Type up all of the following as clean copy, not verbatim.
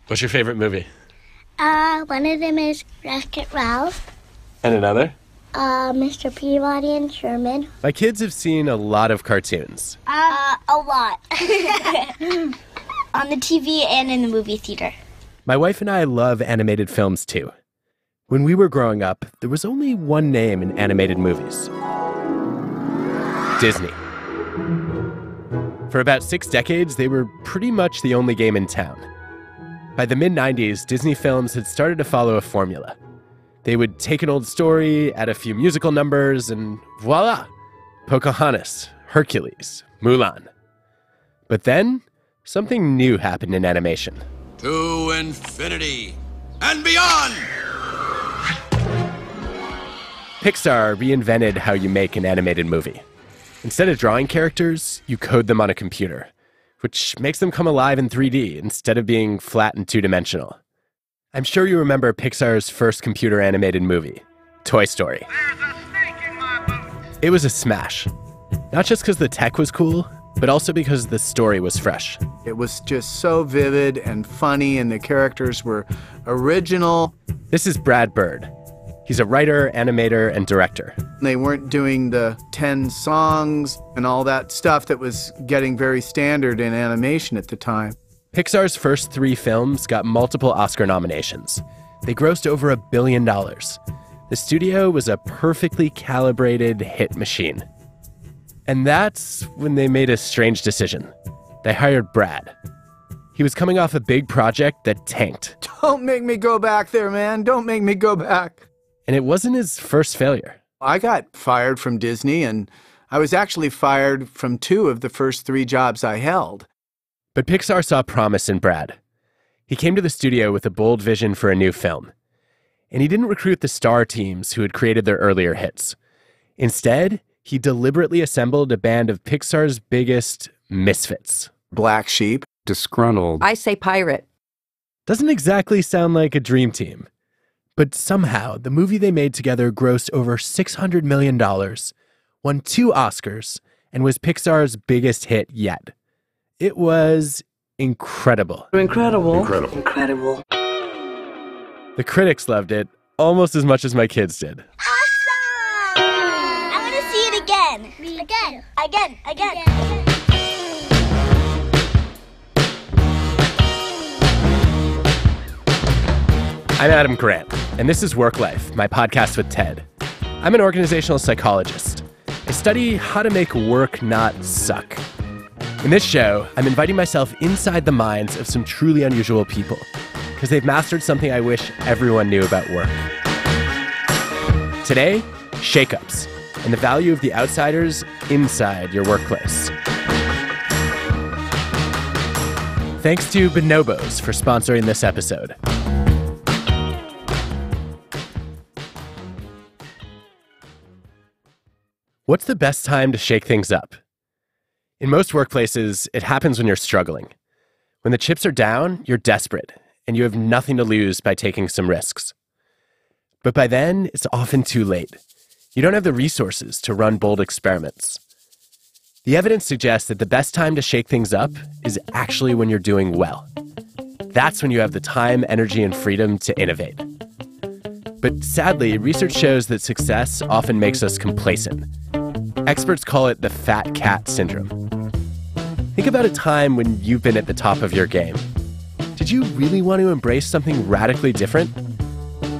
What's your favorite movie? One of them is Wreck-It Ralph. And another? Mr. Peabody and Sherman. My kids have seen a lot of cartoons. A lot. On the TV and in the movie theater. My wife and I love animated films too. When we were growing up, there was only one name in animated movies. Disney. For about 6 decades, they were pretty much the only game in town. By the mid-90s, Disney films had started to follow a formula. They would take an old story, add a few musical numbers, and voila! Pocahontas, Hercules, Mulan. But then, something new happened in animation. To infinity and beyond! Pixar reinvented how you make an animated movie. Instead of drawing characters, you code them on a computer, which makes them come alive in 3D instead of being flat and two-dimensional. I'm sure you remember Pixar's first computer-animated movie, Toy Story. There's a snake in my boot. It was a smash. Not just because the tech was cool, but also because the story was fresh. It was just so vivid and funny, and the characters were original. This is Brad Bird. He's a writer, animator, and director. They weren't doing the 10 songs and all that stuff that was getting very standard in animation at the time. Pixar's first 3 films got multiple Oscar nominations. They grossed over $1 billion. The studio was a perfectly calibrated hit machine. And that's when they made a strange decision. They hired Brad. He was coming off a big project that tanked. Don't make me go back there, man. Don't make me go back. And it wasn't his first failure. I got fired from Disney, and I was actually fired from 2 of the first 3 jobs I held. But Pixar saw promise in Brad. He came to the studio with a bold vision for a new film. And he didn't recruit the star teams who had created their earlier hits. Instead, he deliberately assembled a band of Pixar's biggest misfits. Black sheep. Disgruntled. I say pirate. Doesn't exactly sound like a dream team. But somehow, the movie they made together grossed over $600 million, won 2 Oscars, and was Pixar's biggest hit yet. It was incredible. Incredible. Incredible. Incredible. The critics loved it almost as much as my kids did. Awesome! I want to see it again. Again. I'm Adam Grant, and this is WorkLife, my podcast with Ted. I'm an organizational psychologist. I study how to make work not suck. In this show, I'm inviting myself inside the minds of some truly unusual people, because they've mastered something I wish everyone knew about work. Today, shakeups, and the value of the outsiders inside your workplace. Thanks to Bonobos for sponsoring this episode. What's the best time to shake things up? In most workplaces, it happens when you're struggling. When the chips are down, you're desperate, and you have nothing to lose by taking some risks. But by then, it's often too late. You don't have the resources to run bold experiments. The evidence suggests that the best time to shake things up is actually when you're doing well. That's when you have the time, energy, and freedom to innovate. But sadly, research shows that success often makes us complacent. Experts call it the fat cat syndrome. Think about a time when you've been at the top of your game. Did you really want to embrace something radically different?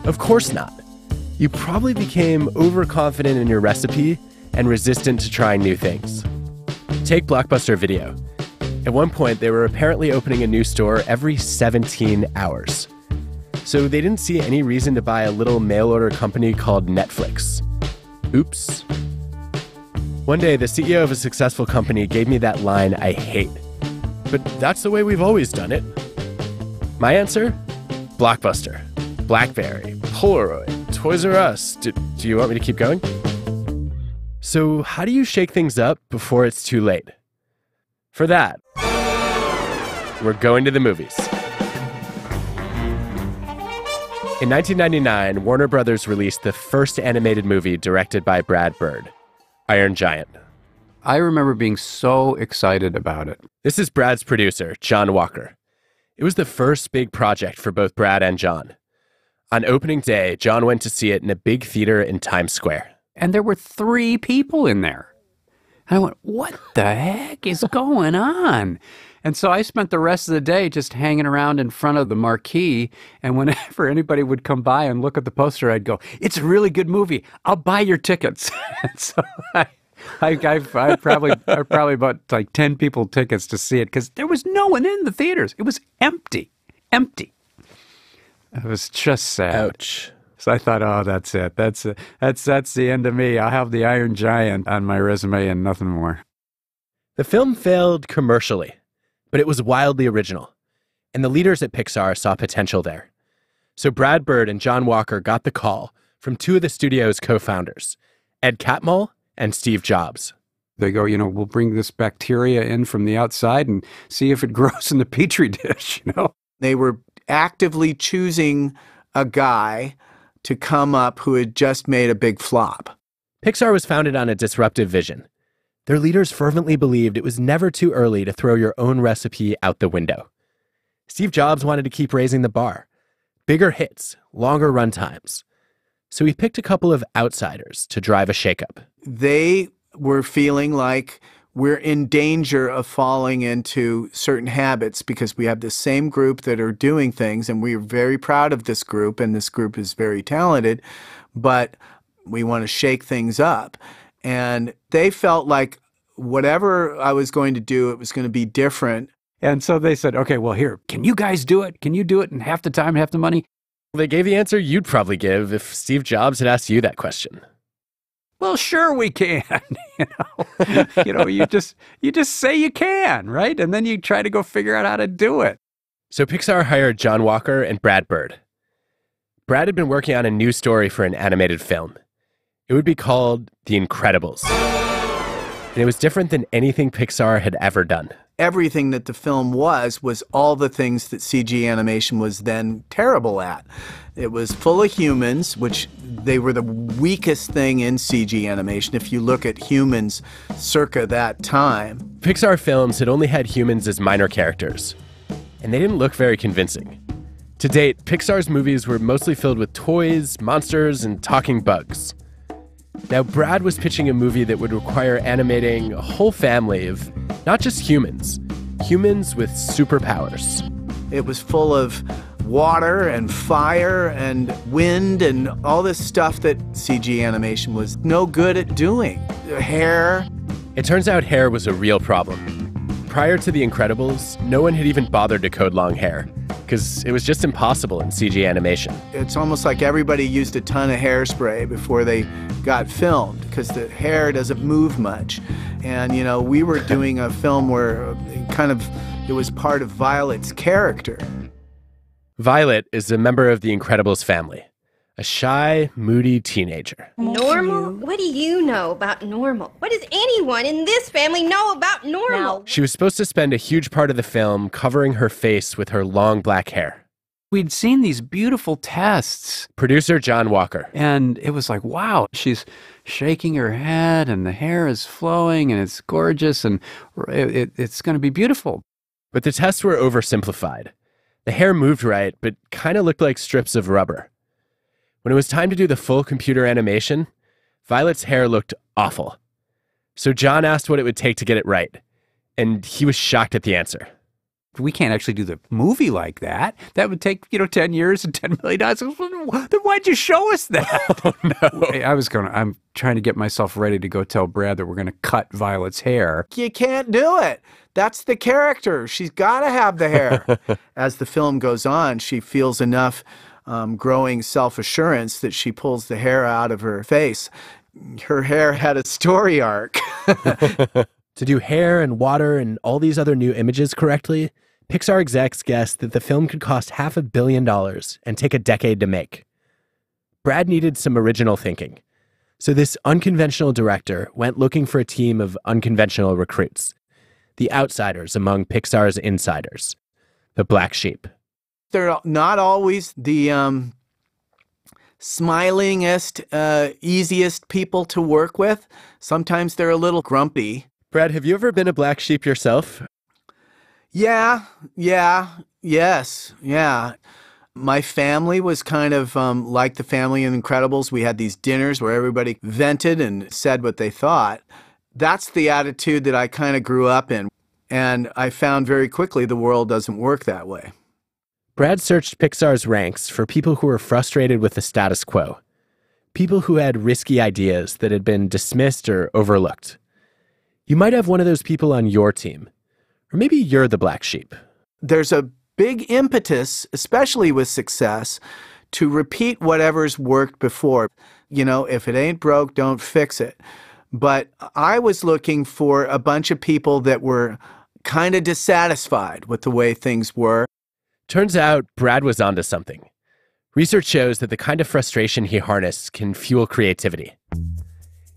Of course not. You probably became overconfident in your recipe and resistant to trying new things. Take Blockbuster Video. At one point, they were apparently opening a new store every 17 hours. So they didn't see any reason to buy a little mail-order company called Netflix. Oops. One day, the CEO of a successful company gave me that line I hate. But that's the way we've always done it. My answer? Blockbuster, BlackBerry, Polaroid, Toys R Us. Do you want me to keep going? So how do you shake things up before it's too late? For that, we're going to the movies. In 1999, Warner Brothers released the first animated movie directed by Brad Bird, Iron Giant. I remember being so excited about it. This is Brad's producer, John Walker. It was the first big project for both Brad and John. On opening day, John went to see it in a big theater in Times Square. And there were 3 people in there. And I went, what the heck is going on? And so I spent the rest of the day just hanging around in front of the marquee. And whenever anybody would come by and look at the poster, I'd go, it's a really good movie. I'll buy your tickets. And so I probably bought like 10 people tickets to see it because there was no one in the theaters. It was empty. It was just sad. Ouch. So I thought, oh, that's it. That's the end of me. I'll have the Iron Giant on my resume and nothing more. The film failed commercially, but it was wildly original, and the leaders at Pixar saw potential there. So Brad Bird and John Walker got the call from 2 of the studio's co-founders, Ed Catmull and Steve Jobs. They go, we'll bring this bacteria in from the outside and see if it grows in the petri dish, They were actively choosing a guy to come up who had just made a big flop. Pixar was founded on a disruptive vision. Their leaders fervently believed it was never too early to throw your own recipe out the window. Steve Jobs wanted to keep raising the bar. Bigger hits, longer runtimes. So he picked a couple of outsiders to drive a shakeup. They were feeling like we're in danger of falling into certain habits because we have the same group that are doing things, and we're very proud of this group, and this group is very talented, but we want to shake things up. And they felt like whatever I was going to do, it was going to be different. And so they said, okay, well, here, can you guys do it? Can you do it in half the time, half the money? They gave the answer you'd probably give if Steve Jobs had asked you that question. Well, sure we can. You just say you can, right? And then you try to go figure out how to do it. So Pixar hired John Walker and Brad Bird. Brad had been working on a new story for an animated film. It would be called The Incredibles. And it was different than anything Pixar had ever done. Everything that the film was all the things that CG animation was then terrible at. It was full of humans, which they were the weakest thing in CG animation if you look at humans circa that time. Pixar films had only had humans as minor characters, and they didn't look very convincing. To date, Pixar's movies were mostly filled with toys, monsters, and talking bugs. Now, Brad was pitching a movie that would require animating a whole family of not just humans with superpowers. It was full of water and fire and wind and all this stuff that CG animation was no good at doing. Hair. It turns out hair was a real problem. Prior to The Incredibles, no one had even bothered to code long hair because it was just impossible in CG animation. It's almost like everybody used a ton of hairspray before they got filmed because the hair doesn't move much. And, we were doing a film where it was part of Violet's character. Violet is a member of the Incredibles family, a shy, moody teenager. Normal? What do you know about normal? What does anyone in this family know about normal? She was supposed to spend a huge part of the film covering her face with her long black hair. We'd seen these beautiful tests. Producer John Walker. And it was like, wow, she's shaking her head and the hair is flowing and it's gorgeous and it's going to be beautiful. But the tests were oversimplified. The hair moved right, but kind of looked like strips of rubber. When it was time to do the full computer animation, Violet's hair looked awful. So John asked what it would take to get it right, and he was shocked at the answer. We can't actually do the movie like that. That would take, 10 years and $10 million. Then why'd you show us that? Oh, no. I'm trying to get myself ready to go tell Brad that we're going to cut Violet's hair. You can't do it. That's the character. She's got to have the hair. As the film goes on, she feels enough growing self-assurance that she pulls the hair out of her face. Her hair had a story arc. To do hair and water and all these other new images correctly, Pixar execs guessed that the film could cost $500 million and take a decade to make. Brad needed some original thinking. So this unconventional director went looking for a team of unconventional recruits, the outsiders among Pixar's insiders, the black sheep. They're not always the smilingest, easiest people to work with. Sometimes they're a little grumpy. Brad, have you ever been a black sheep yourself? Yeah. Yes, yeah. My family was kind of like the family in Incredibles. We had these dinners where everybody vented and said what they thought. That's the attitude that I kind of grew up in. And I found very quickly the world doesn't work that way. Brad searched Pixar's ranks for people who were frustrated with the status quo, people who had risky ideas that had been dismissed or overlooked. You might have one of those people on your team, or maybe you're the black sheep. There's a big impetus, especially with success, to repeat whatever's worked before. You know, if it ain't broke, don't fix it. But I was looking for a bunch of people that were kind of dissatisfied with the way things were. Turns out Brad was onto something. Research shows that the kind of frustration he harnessed can fuel creativity.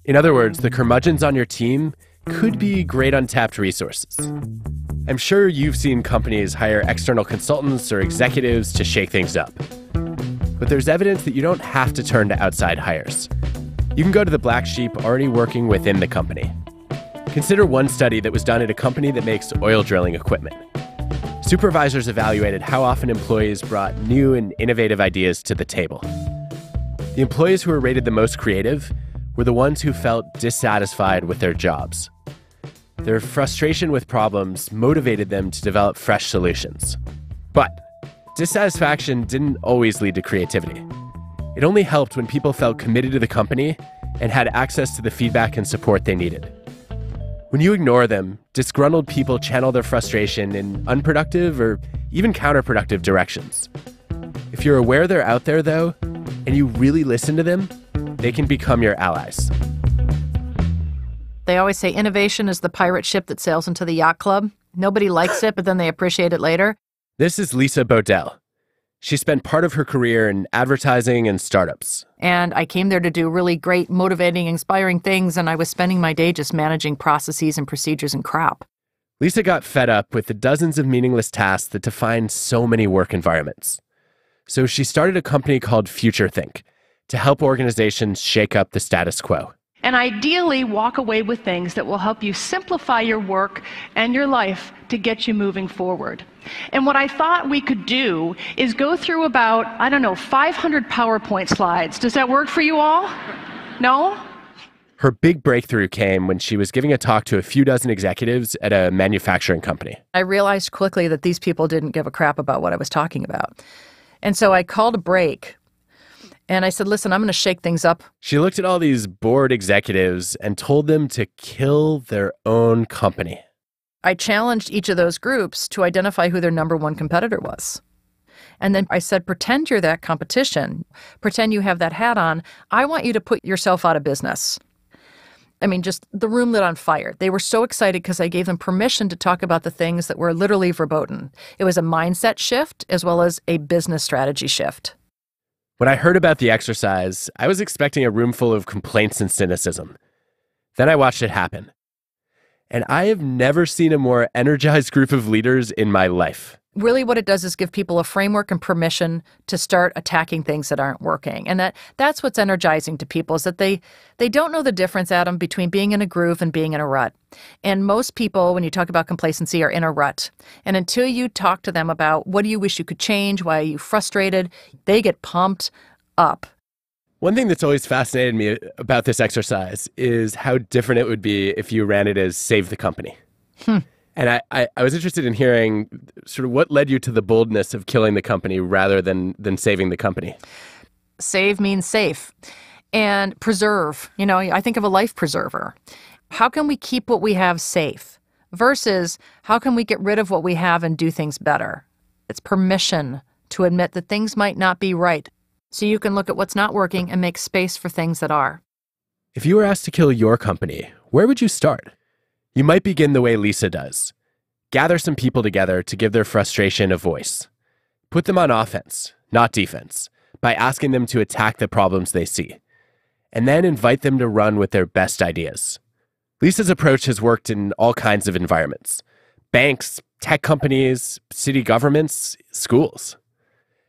In other words, the curmudgeons on your team could be great untapped resources. I'm sure you've seen companies hire external consultants or executives to shake things up. But there's evidence that you don't have to turn to outside hires. You can go to the black sheep already working within the company. Consider one study that was done at a company that makes oil drilling equipment. Supervisors evaluated how often employees brought new and innovative ideas to the table. The employees who were rated the most creative were the ones who felt dissatisfied with their jobs. Their frustration with problems motivated them to develop fresh solutions. But dissatisfaction didn't always lead to creativity. It only helped when people felt committed to the company and had access to the feedback and support they needed. When you ignore them, disgruntled people channel their frustration in unproductive or even counterproductive directions. If you're aware they're out there, though, and you really listen to them, they can become your allies. They always say innovation is the pirate ship that sails into the yacht club. Nobody likes it, but then they appreciate it later. This is Lisa Bodell. She spent part of her career in advertising and startups. And I came there to do really great, motivating, inspiring things, and I was spending my day just managing processes and procedures and crap. Lisa got fed up with the dozens of meaningless tasks that define so many work environments. So she started a company called FutureThink to help organizations shake up the status quo. And ideally, walk away with things that will help you simplify your work and your life to get you moving forward. And what I thought we could do is go through about, 500 PowerPoint slides. Does that work for you all? No? Her big breakthrough came when she was giving a talk to a few dozen executives at a manufacturing company. I realized quickly that these people didn't give a crap about what I was talking about. And so I called a break. And I said, listen, I'm going to shake things up. She looked at all these bored executives and told them to kill their own company. I challenged each of those groups to identify who their number one competitor was. And then I said, pretend you're that competition. Pretend you have that hat on. I want you to put yourself out of business. I mean, just the room lit on fire. They were so excited because I gave them permission to talk about the things that were literally verboten. It was a mindset shift as well as a business strategy shift. When I heard about the exercise, I was expecting a room full of complaints and cynicism. Then I watched it happen. And I have never seen a more energized group of leaders in my life. Really what it does is give people a framework and permission to start attacking things that aren't working. And that's what's energizing to people is that they don't know the difference, Adam, between being in a groove and being in a rut. And most people, when you talk about complacency, are in a rut. And until you talk to them about what do you wish you could change, why are you frustrated, they get pumped up. One thing that's always fascinated me about this exercise is how different it would be if you ran it as Save the Company. And I was interested in hearing sort of what led you to the boldness of killing the company rather than saving the company. Save means safe. And preserve, I think of a life preserver. How can we keep what we have safe versus how can we get rid of what we have and do things better? It's permission to admit that things might not be right. So you can look at what's not working and make space for things that are. If you were asked to kill your company, where would you start? You might begin the way Lisa does. Gather some people together to give their frustration a voice. Put them on offense, not defense, by asking them to attack the problems they see. And then invite them to run with their best ideas. Lisa's approach has worked in all kinds of environments. Banks, tech companies, city governments, schools.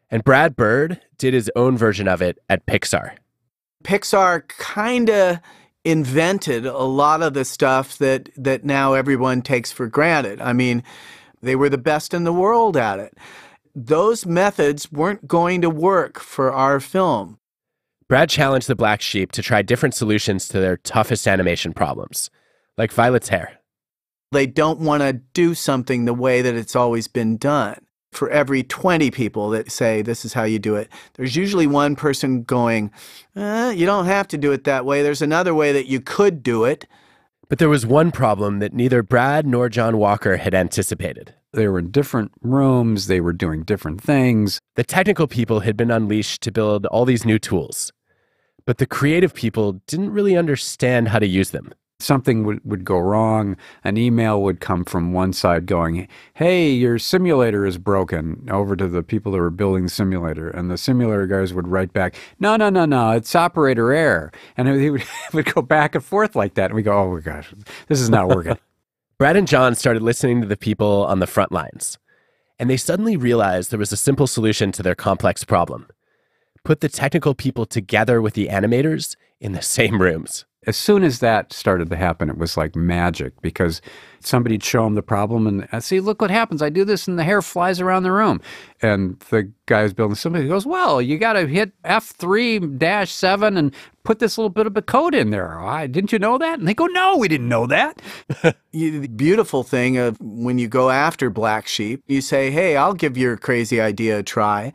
And Brad Bird did his own version of it at Pixar. Pixar kind of invented a lot of the stuff that now everyone takes for granted. I mean, they were the best in the world at it. those methods weren't going to work for our film. Brad challenged the Black Sheep to try different solutions to their toughest animation problems, like Violet's hair. They don't want to do something the way that it's always been done. For every 20 people that say this is how you do it, there's usually one person going, you don't have to do it that way. There's another way that you could do it. But there was one problem that neither Brad nor John Walker had anticipated. They were in different rooms. They were doing different things. The technical people had been unleashed to build all these new tools, but the creative people didn't really understand how to use them. Something would go wrong. An email would come from one side going, hey, your simulator is broken, over to the people that were building the simulator. And the simulator guys would write back, no, it's operator error. And it would go back and forth like that. And we go, oh my gosh, this is not working. Brad and John started listening to the people on the front lines, and they suddenly realized there was a simple solution to their complex problem. Put the technical people together with the animators in the same rooms. As soon as that started to happen, it was like magic, because somebody'd show them the problem and I see, look what happens. I do this and the hair flies around the room. And the guy's building somebody goes, well, you got to hit F3-7 and put this little bit of a code in there. Didn't you know that? And they go, no, we didn't know that. The beautiful thing of when you go after Black Sheep, you say, hey, I'll give your crazy idea a try.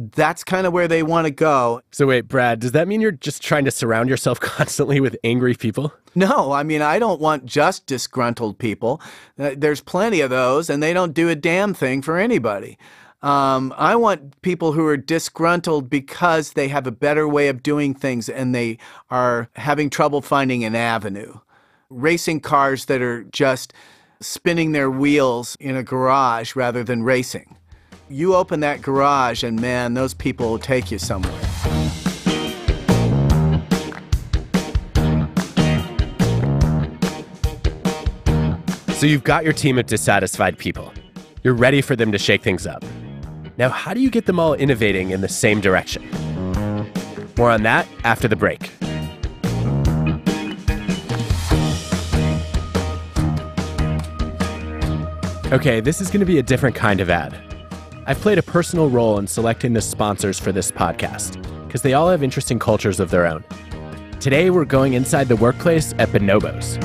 That's kind of where they want to go. So wait, Brad, does that mean you're just trying to surround yourself constantly with angry people? No, I mean, I don't want just disgruntled people. There's plenty of those, and they don't do a damn thing for anybody. I want people who are disgruntled because they have a better way of doing things and they are having trouble finding an avenue. Racing cars that are just spinning their wheels in a garage rather than racing. You open that garage and, man, those people will take you somewhere. So you've got your team of dissatisfied people. You're ready for them to shake things up. Now, how do you get them all innovating in the same direction? More on that after the break. Okay, this is going to be a different kind of ad. I've played a personal role in selecting the sponsors for this podcast, because they all have interesting cultures of their own. Today, we're going inside the workplace at Bonobos.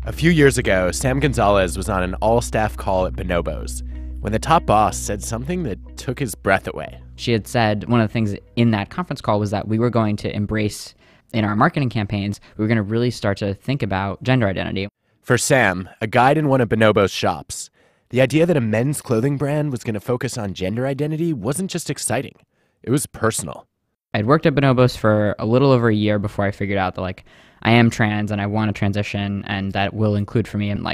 A few years ago, Sam Gonzalez was on an all-staff call at Bonobos when the top boss said something that took his breath away. She had said one of the things in that conference call was that we were going to embrace, in our marketing campaigns, we were going to really start to think about gender identity. For Sam, a guide in one of Bonobos' shops, the idea that a men's clothing brand was going to focus on gender identity wasn't just exciting. It was personal. I'd worked at Bonobos for a little over a year before I figured out that, I am trans and I want to transition, and that will include for me and,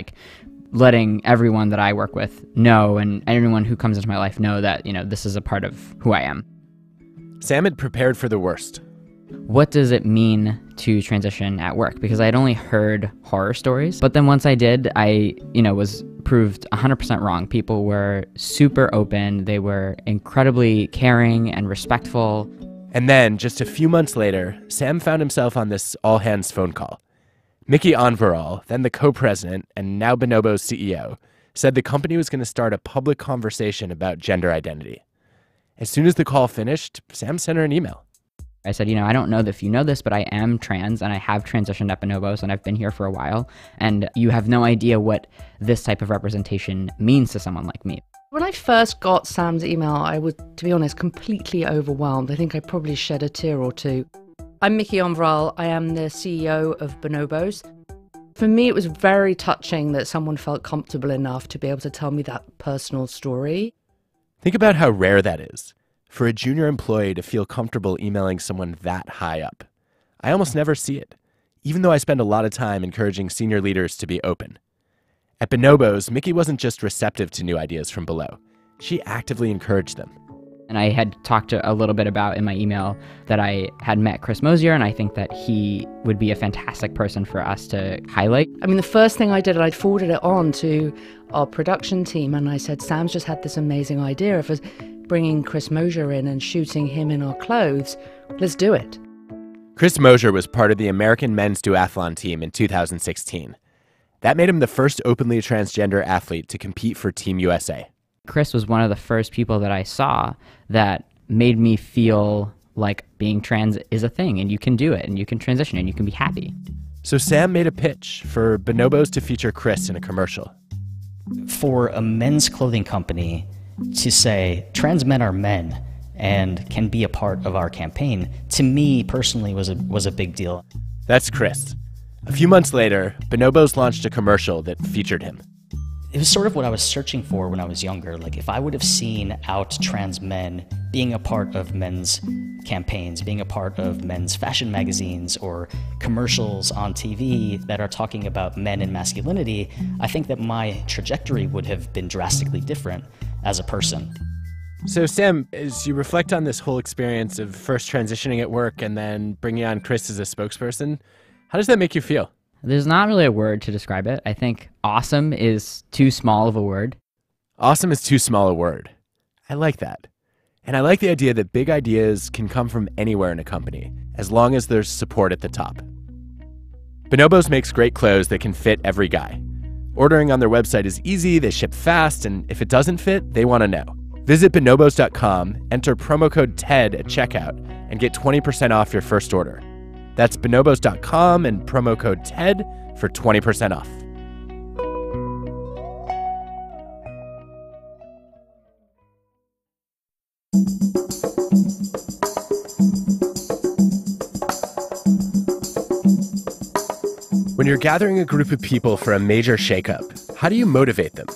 letting everyone that I work with know and everyone who comes into my life know that, this is a part of who I am. Sam had prepared for the worst. What does it mean to transition at work? Because I had only heard horror stories. But then once I did, I, was proved 100% wrong. People were super open. They were incredibly caring and respectful. And then, just a few months later, Sam found himself on this all-hands phone call. Mickey Onvaral, then the co-president and now Bonobos CEO, said the company was going to start a public conversation about gender identity. As soon as the call finished, Sam sent her an email. I said, I don't know if you know this, but I am trans and I have transitioned at Bonobos and I've been here for a while. And you have no idea what this type of representation means to someone like me. When I first got Sam's email, I was, to be honest, completely overwhelmed. I think I probably shed a tear or two. I'm Mickey Onvaral. I am the CEO of Bonobos. For me, it was very touching that someone felt comfortable enough to be able to tell me that personal story. Think about how rare that is. For a junior employee to feel comfortable emailing someone that high up. I almost never see it, even though I spend a lot of time encouraging senior leaders to be open. At Bonobos, Mickey wasn't just receptive to new ideas from below. She actively encouraged them. And I had talked a little bit about in my email that I had met Chris Moser, and I think that he would be a fantastic person for us to highlight. I mean, the first thing I did, I forwarded it on to our production team, and I said, Sam's just had this amazing idea of us bringing Chris Moser in and shooting him in our clothes. Let's do it. Chris Moser was part of the American men's duathlon team in 2016. That made him the first openly transgender athlete to compete for Team USA. Chris was one of the first people that I saw that made me feel like being trans is a thing and you can do it and you can transition and you can be happy. So Sam made a pitch for Bonobos to feature Chris in a commercial. For a men's clothing company to say trans men are men and can be a part of our campaign, to me personally was a big deal. That's Chris. A few months later, Bonobos launched a commercial that featured him. It was sort of what I was searching for when I was younger. Like, if I would have seen out trans men being a part of men's campaigns, being a part of men's fashion magazines or commercials on TV that are talking about men and masculinity, I think that my trajectory would have been drastically different as a person. So Sam, as you reflect on this whole experience of first transitioning at work and then bringing on Chris as a spokesperson, how does that make you feel? There's not really a word to describe it. I think awesome is too small of a word. Awesome is too small a word. I like that. And I like the idea that big ideas can come from anywhere in a company, as long as there's support at the top. Bonobos makes great clothes that can fit every guy. Ordering on their website is easy, they ship fast, and if it doesn't fit, they want to know. Visit bonobos.com, enter promo code TED at checkout, and get 20% off your first order. That's bonobos.com and promo code TED for 20% off. When you're gathering a group of people for a major shakeup, how do you motivate them?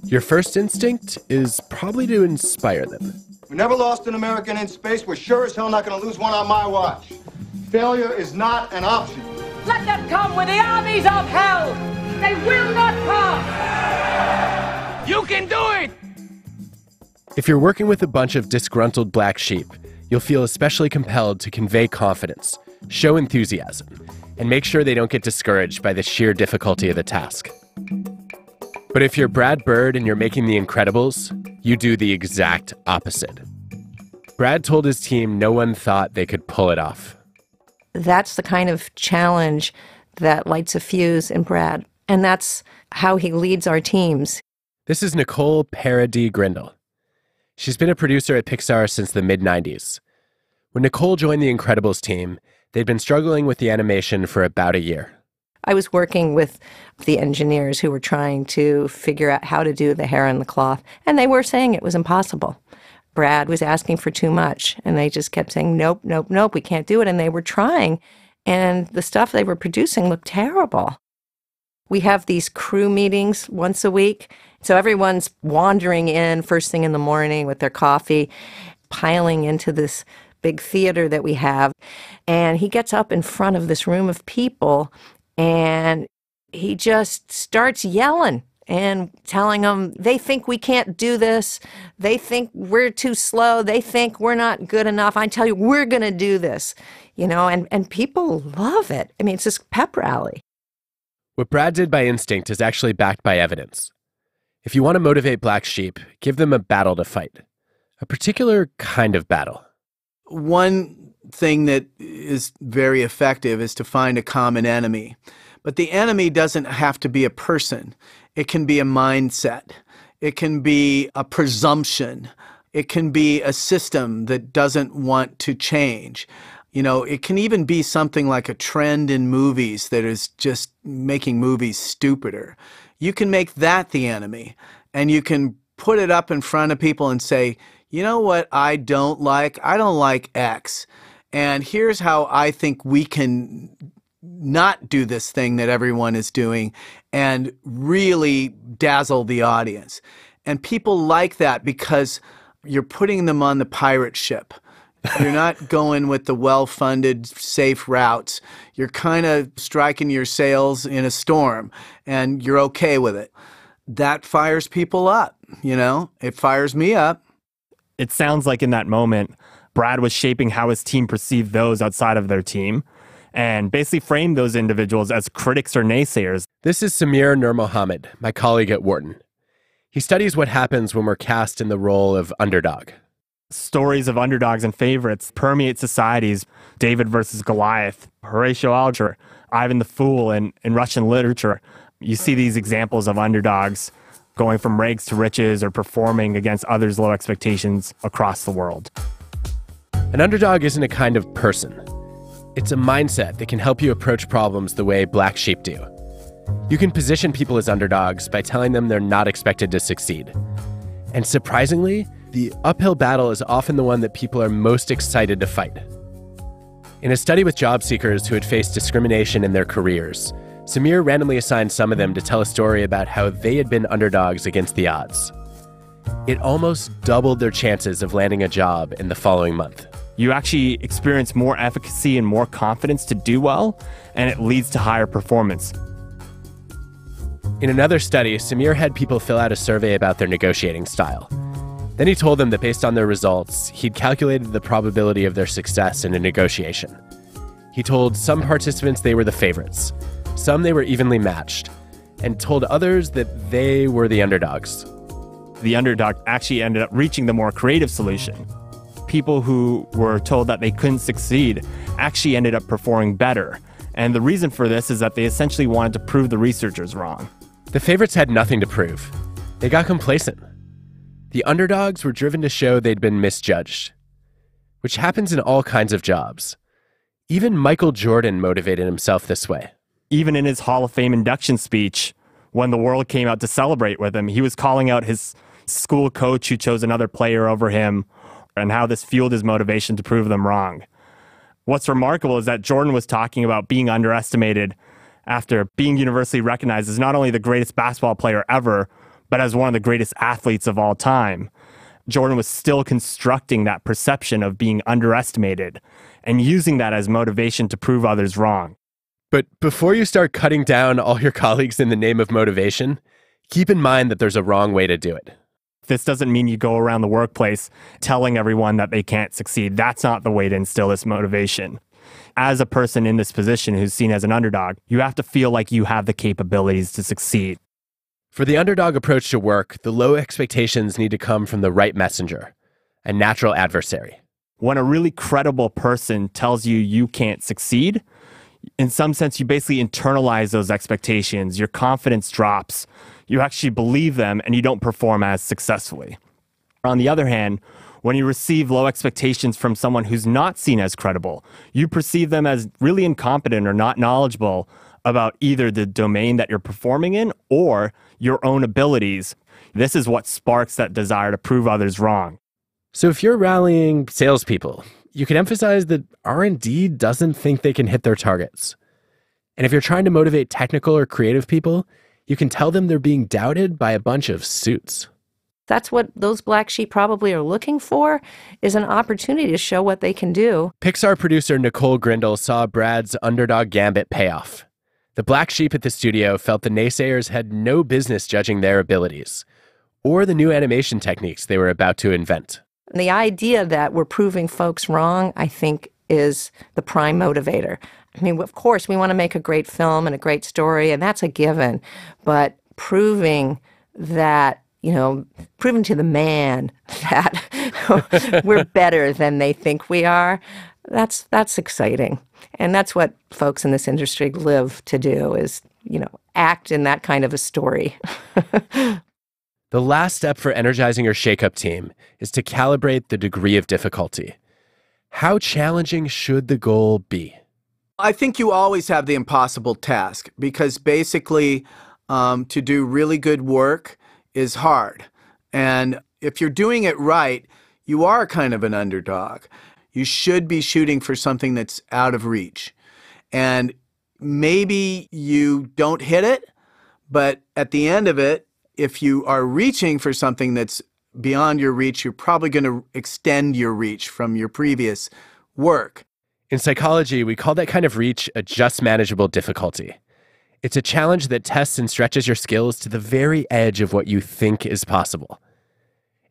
Your first instinct is probably to inspire them. We never lost an American in space. We're sure as hell not going to lose one on my watch. Failure is not an option. Let them come with the armies of hell. They will not pass. You can do it. If you're working with a bunch of disgruntled black sheep, you'll feel especially compelled to convey confidence, show enthusiasm, and make sure they don't get discouraged by the sheer difficulty of the task. But if you're Brad Bird and you're making The Incredibles, you do the exact opposite. Brad told his team no one thought they could pull it off. That's the kind of challenge that lights a fuse in Brad, and that's how he leads our teams. This is Nicole Parody Grendel. She's been a producer at Pixar since the mid-90s. When Nicole joined the Incredibles team, they'd been struggling with the animation for about a year. I was working with the engineers who were trying to figure out how to do the hair and the cloth, and they were saying it was impossible. Brad was asking for too much, and they just kept saying, nope, nope, nope, we can't do it. And they were trying, and the stuff they were producing looked terrible. We have these crew meetings once a week, so everyone's wandering in first thing in the morning with their coffee, piling into this big theater that we have. And he gets up in front of this room of people, and he just starts yelling and telling them they think we can't do this. They think we're too slow. They think we're not good enough. I tell you, we're going to do this, and people love it. I mean, it's this pep rally. What Brad did by instinct is actually backed by evidence. If you want to motivate black sheep, give them a battle to fight, a particular kind of battle. One thing that is very effective is to find a common enemy. But the enemy doesn't have to be a person. It can be a mindset. It can be a presumption. It can be a system that doesn't want to change. It can even be something like a trend in movies that is just making movies stupider. You can make that the enemy, and you can put it up in front of people and say, you know what I don't like? I don't like X. And here's how I think we can not do this thing that everyone is doing and really dazzle the audience. And people like that because you're putting them on the pirate ship. You're not going with the well-funded, safe routes. You're kind of striking your sails in a storm, and you're okay with it. That fires people up, It fires me up. It sounds like in that moment, Brad was shaping how his team perceived those outside of their team and basically framed those individuals as critics or naysayers. This is Samir Nur Mohammed, my colleague at Wharton. He studies what happens when we're cast in the role of underdog. Stories of underdogs and favorites permeate societies. David versus Goliath, Horatio Alger, Ivan the Fool in Russian literature. You see these examples of underdogs going from rags to riches or performing against others' low expectations across the world. An underdog isn't a kind of person. It's a mindset that can help you approach problems the way black sheep do. You can position people as underdogs by telling them they're not expected to succeed. And surprisingly, the uphill battle is often the one that people are most excited to fight. In a study with job seekers who had faced discrimination in their careers, Samir randomly assigned some of them to tell a story about how they had been underdogs against the odds. It almost doubled their chances of landing a job in the following month. You actually experience more efficacy and more confidence to do well, and it leads to higher performance. In another study, Samir had people fill out a survey about their negotiating style. Then he told them that based on their results, he'd calculated the probability of their success in a negotiation. He told some participants they were the favorites, some they were evenly matched, and told others that they were the underdogs. The underdog actually ended up reaching the more creative solution. People who were told that they couldn't succeed actually ended up performing better. And the reason for this is that they essentially wanted to prove the researchers wrong. The favorites had nothing to prove. They got complacent. The underdogs were driven to show they'd been misjudged, which happens in all kinds of jobs. Even Michael Jordan motivated himself this way. Even in his Hall of Fame induction speech, when the world came out to celebrate with him, he was calling out his school coach who chose another player over him and how this fueled his motivation to prove them wrong. What's remarkable is that Jordan was talking about being underestimated after being universally recognized as not only the greatest basketball player ever, but as one of the greatest athletes of all time. Jordan was still constructing that perception of being underestimated and using that as motivation to prove others wrong. But before you start cutting down all your colleagues in the name of motivation, keep in mind that there's a wrong way to do it. This doesn't mean you go around the workplace telling everyone that they can't succeed. That's not the way to instill this motivation. As a person in this position who's seen as an underdog, you have to feel like you have the capabilities to succeed. For the underdog approach to work, the low expectations need to come from the right messenger, a natural adversary. When a really credible person tells you you can't succeed, in some sense, you basically internalize those expectations. Your confidence drops. You actually believe them and you don't perform as successfully. On the other hand, when you receive low expectations from someone who's not seen as credible, you perceive them as really incompetent or not knowledgeable about either the domain that you're performing in or your own abilities. This is what sparks that desire to prove others wrong. So if you're rallying salespeople, you can emphasize that R&D doesn't think they can hit their targets. And if you're trying to motivate technical or creative people, you can tell them they're being doubted by a bunch of suits. That's what those black sheep probably are looking for, is an opportunity to show what they can do. Pixar producer Nicole Grendel saw Brad's underdog gambit pay off. The black sheep at the studio felt the naysayers had no business judging their abilities or the new animation techniques they were about to invent. The idea that we're proving folks wrong, I think, is the prime motivator. I mean, of course, we want to make a great film and a great story, and that's a given. But proving that, proving to the man that we're better than they think we are, that's exciting. And that's what folks in this industry live to do is, act in that kind of a story. The last step for energizing your shakeup team is to calibrate the degree of difficulty. How challenging should the goal be? I think you always have the impossible task because basically to do really good work is hard. And if you're doing it right, you are kind of an underdog. You should be shooting for something that's out of reach. And maybe you don't hit it, but at the end of it, if you are reaching for something that's beyond your reach, you're probably going to extend your reach from your previous work. In psychology, we call that kind of reach a just manageable difficulty. It's a challenge that tests and stretches your skills to the very edge of what you think is possible.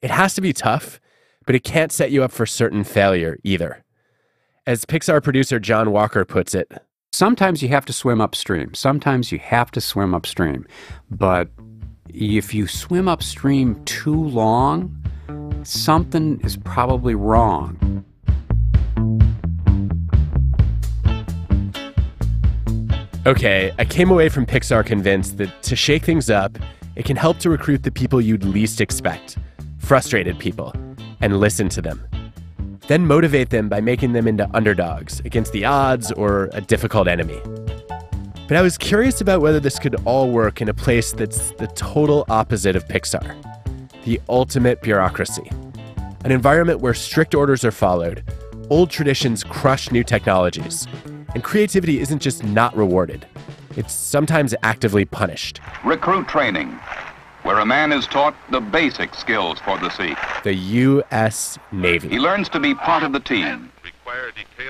It has to be tough, but it can't set you up for certain failure either. As Pixar producer John Walker puts it, sometimes you have to swim upstream. But if you swim upstream too long, something is probably wrong. Okay, I came away from Pixar convinced that to shake things up, it can help to recruit the people you'd least expect, frustrated people, and listen to them. Then motivate them by making them into underdogs against the odds or a difficult enemy. But I was curious about whether this could all work in a place that's the total opposite of Pixar, the ultimate bureaucracy, an environment where strict orders are followed, old traditions crush new technologies, and creativity isn't just not rewarded, it's sometimes actively punished. Recruit training, where a man is taught the basic skills for the sea. The U.S. Navy. He learns to be part of the team.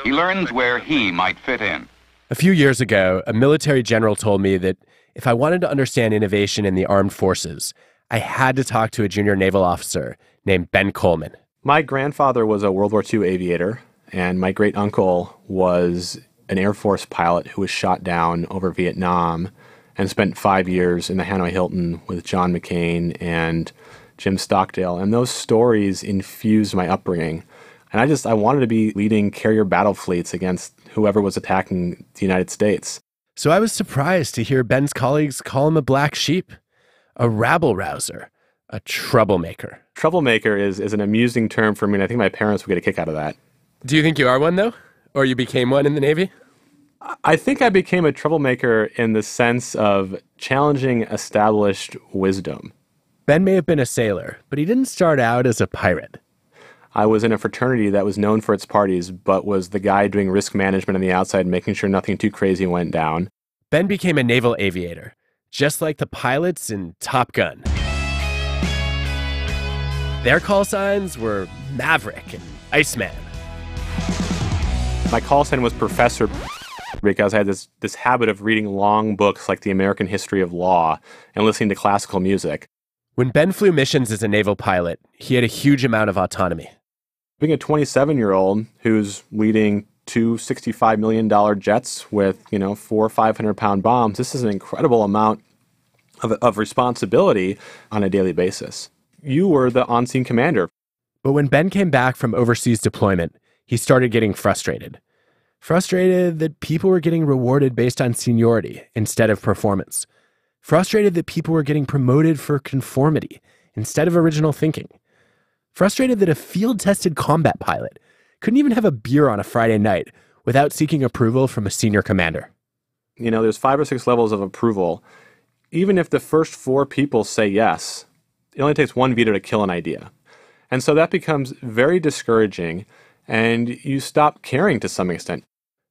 He learns where he might fit in. A few years ago, a military general told me that if I wanted to understand innovation in the armed forces, I had to talk to a junior naval officer named Ben Coleman. My grandfather was a World War II aviator, and my great-uncle was an Air Force pilot who was shot down over Vietnam and spent 5 years in the Hanoi Hilton with John McCain and Jim Stockdale. And those stories infused my upbringing. And I wanted to be leading carrier battle fleets against whoever was attacking the United States. So I was surprised to hear Ben's colleagues call him a black sheep, a rabble-rouser, a troublemaker. Troublemaker is an amusing term for me, and I think my parents would get a kick out of that. Do you think you are one, though? Or you became one in the Navy? I think I became a troublemaker in the sense of challenging established wisdom. Ben may have been a sailor, but he didn't start out as a pirate. I was in a fraternity that was known for its parties, but was the guy doing risk management on the outside, making sure nothing too crazy went down. Ben became a naval aviator, just like the pilots in Top Gun. Their call signs were Maverick and Iceman. My call sign was Professor because I had this habit of reading long books like The American History of Law and listening to classical music. When Ben flew missions as a naval pilot, he had a huge amount of autonomy. Being a 27-year-old who's leading two $65 million jets with, 400 or 500-pound bombs, this is an incredible amount of responsibility on a daily basis. You were the on-scene commander. But when Ben came back from overseas deployment, he started getting frustrated. Frustrated that people were getting rewarded based on seniority instead of performance. Frustrated that people were getting promoted for conformity instead of original thinking. Frustrated that a field-tested combat pilot couldn't even have a beer on a Friday night without seeking approval from a senior commander. There's 5 or 6 levels of approval. Even if the first 4 people say yes, it only takes 1 veto to kill an idea. And so that becomes very discouraging, and you stop caring to some extent.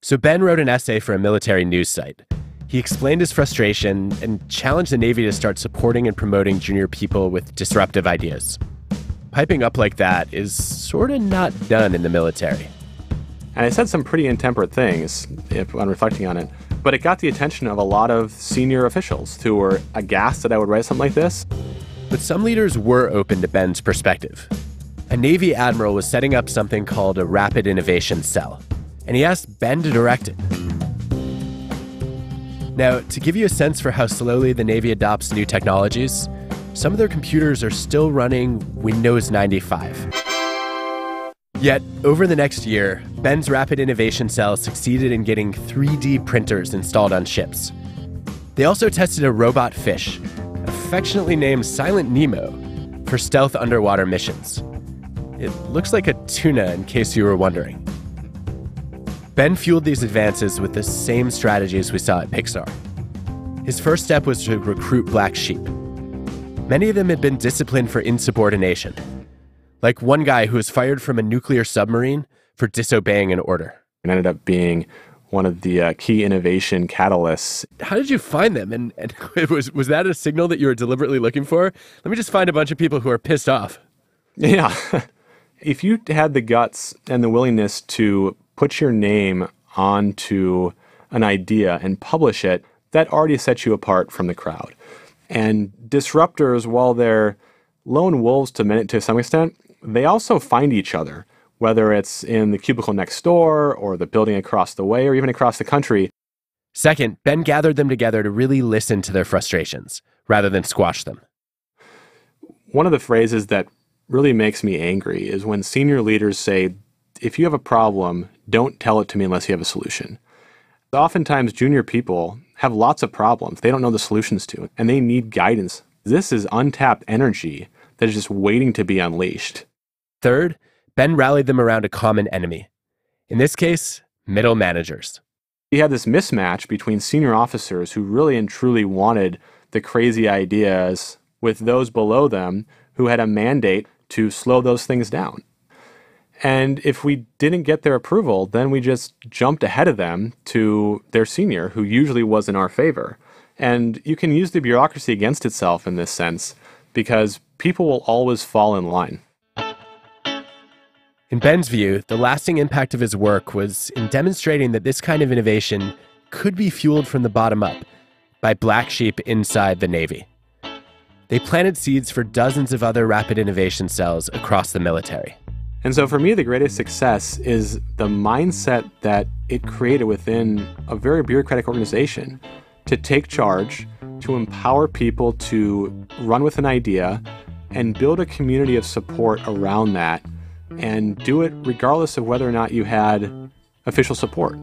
So Ben wrote an essay for a military news site. He explained his frustration and challenged the Navy to start supporting and promoting junior people with disruptive ideas. Piping up like that is sort of not done in the military. And I said some pretty intemperate things, if I'm reflecting on it, but it got the attention of a lot of senior officials who were aghast that I would write something like this. But some leaders were open to Ben's perspective. A Navy admiral was setting up something called a Rapid Innovation Cell, and he asked Ben to direct it. Now, to give you a sense for how slowly the Navy adopts new technologies, some of their computers are still running Windows 95. Yet, over the next year, Ben's Rapid Innovation Cell succeeded in getting 3D printers installed on ships. They also tested a robot fish, affectionately named Silent Nemo, for stealth underwater missions. It looks like a tuna, in case you were wondering. Ben fueled these advances with the same strategies we saw at Pixar. His first step was to recruit black sheep. Many of them had been disciplined for insubordination, like one guy who was fired from a nuclear submarine for disobeying an order. It ended up being one of the key innovation catalysts. How did you find them? And was that a signal that you were deliberately looking for? Let me just find a bunch of people who are pissed off. Yeah. If you had the guts and the willingness to put your name onto an idea and publish it, that already sets you apart from the crowd. And disruptors, while they're lone wolves to some extent, they also find each other, whether it's in the cubicle next door or the building across the way or even across the country. Second, Ben gathered them together to really listen to their frustrations rather than squash them. One of the phrases that really makes me angry is when senior leaders say, if you have a problem, don't tell it to me unless you have a solution. Oftentimes, junior people have lots of problems they don't know the solutions to, and they need guidance. This is untapped energy that is just waiting to be unleashed. Third, Ben rallied them around a common enemy. In this case, middle managers. You had this mismatch between senior officers who really and truly wanted the crazy ideas with those below them who had a mandate to slow those things down. And if we didn't get their approval, then we just jumped ahead of them to their senior, who usually was in our favor. And you can use the bureaucracy against itself in this sense, because people will always fall in line. In Ben's view, the lasting impact of his work was in demonstrating that this kind of innovation could be fueled from the bottom up by black sheep inside the Navy. They planted seeds for dozens of other rapid innovation cells across the military. And so for me, the greatest success is the mindset that it created within a very bureaucratic organization to take charge, to empower people to run with an idea and build a community of support around that, and do it regardless of whether or not you had official support.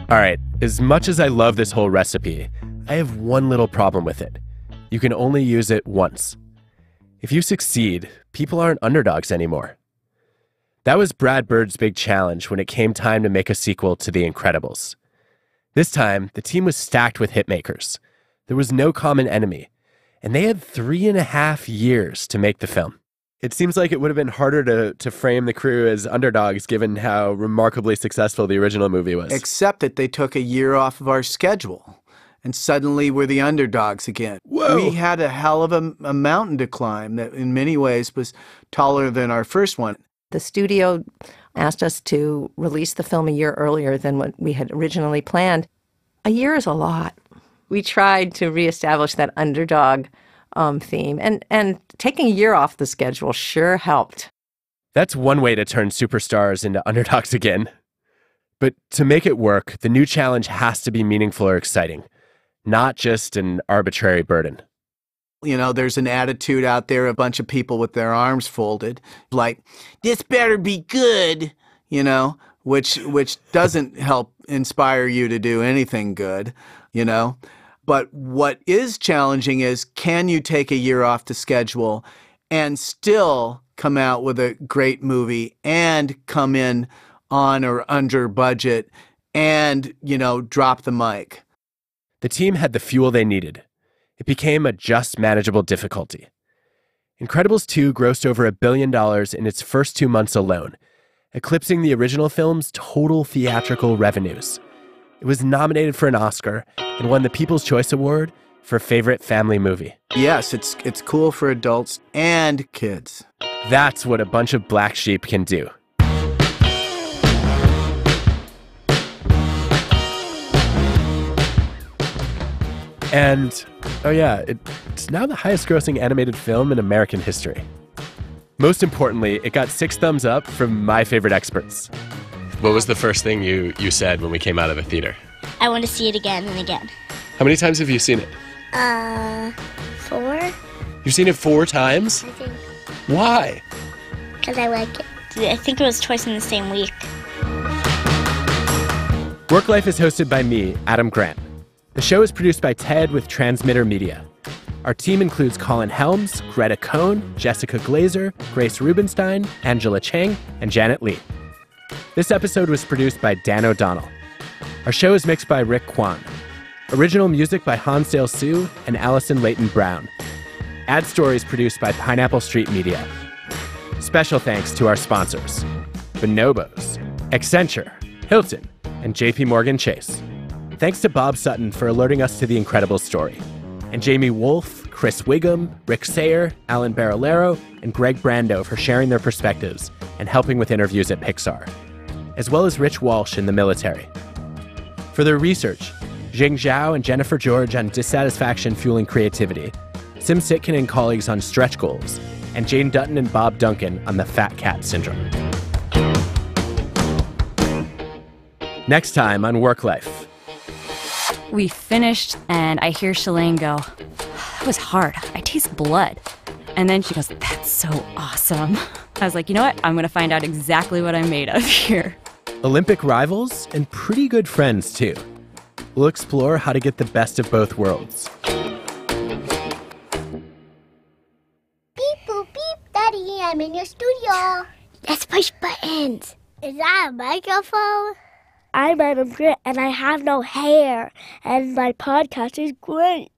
All right, as much as I love this whole recipe, I have one little problem with it. You can only use it once. If you succeed, people aren't underdogs anymore. That was Brad Bird's big challenge when it came time to make a sequel to The Incredibles. This time, the team was stacked with hitmakers. There was no common enemy, and they had 3.5 years to make the film. It seems like it would have been harder to frame the crew as underdogs given how remarkably successful the original movie was. Except that they took a year off of our schedule. And suddenly we're the underdogs again. Whoa. We had a hell of a mountain to climb that in many ways was taller than our first one. The studio asked us to release the film a year earlier than what we had originally planned. A year is a lot. We tried to reestablish that underdog theme, and taking a year off the schedule sure helped. That's one way to turn superstars into underdogs again. But to make it work, the new challenge has to be meaningful or exciting, not just an arbitrary burden. You know, there's an attitude out there, a bunch of people with their arms folded, like, this better be good, you know, which doesn't help inspire you to do anything good, you know. But what is challenging is, can you take a year off the schedule and still come out with a great movie and come in on or under budget and, you know, drop the mic? The team had the fuel they needed. It became a just manageable difficulty. Incredibles 2 grossed over $1 billion in its first 2 months alone, eclipsing the original film's total theatrical revenues. It was nominated for an Oscar and won the People's Choice Award for Favorite Family Movie. Yes, it's cool for adults and kids. That's what a bunch of black sheep can do. And, oh yeah, it's now the highest grossing animated film in American history. Most importantly, it got 6 thumbs up from my favorite experts. What was the first thing you said when we came out of the theater? I want to see it again and again. How many times have you seen it? 4? You've seen it 4 times? I think. Why? Because I like it. I think it was twice in the same week. WorkLife is hosted by me, Adam Grant. The show is produced by Ted with Transmitter Media. Our team includes Colin Helms, Greta Cohn, Jessica Glazer, Grace Rubenstein, Angela Chang, and Janet Lee. This episode was produced by Dan O'Donnell. Our show is mixed by Rick Kwan. Original music by Hansdale Sue and Allison Leighton Brown. Ad stories produced by Pineapple Street Media. Special thanks to our sponsors: Bonobos, Accenture, Hilton, and JP Morgan Chase. Thanks to Bob Sutton for alerting us to the incredible story, and Jamie Wolfe, Chris Wiggum, Rick Sayer, Alan Barolero, and Greg Brando for sharing their perspectives and helping with interviews at Pixar, as well as Rich Walsh in the military. For their research, Jing Zhao and Jennifer George on dissatisfaction fueling creativity, Sim Sitkin and colleagues on stretch goals, and Jane Dutton and Bob Duncan on the fat cat syndrome. Next time on WorkLife. We finished, and I hear Shalane go, was hard. I taste blood. And then she goes, that's so awesome. I was like, you know what? I'm going to find out exactly what I'm made of here. Olympic rivals and pretty good friends, too. We'll explore how to get the best of both worlds. Beep, boop, beep. Daddy, I'm in your studio. Let's push buttons. Is that a microphone? I'm Adam Grant, and I have no hair, and my podcast is great.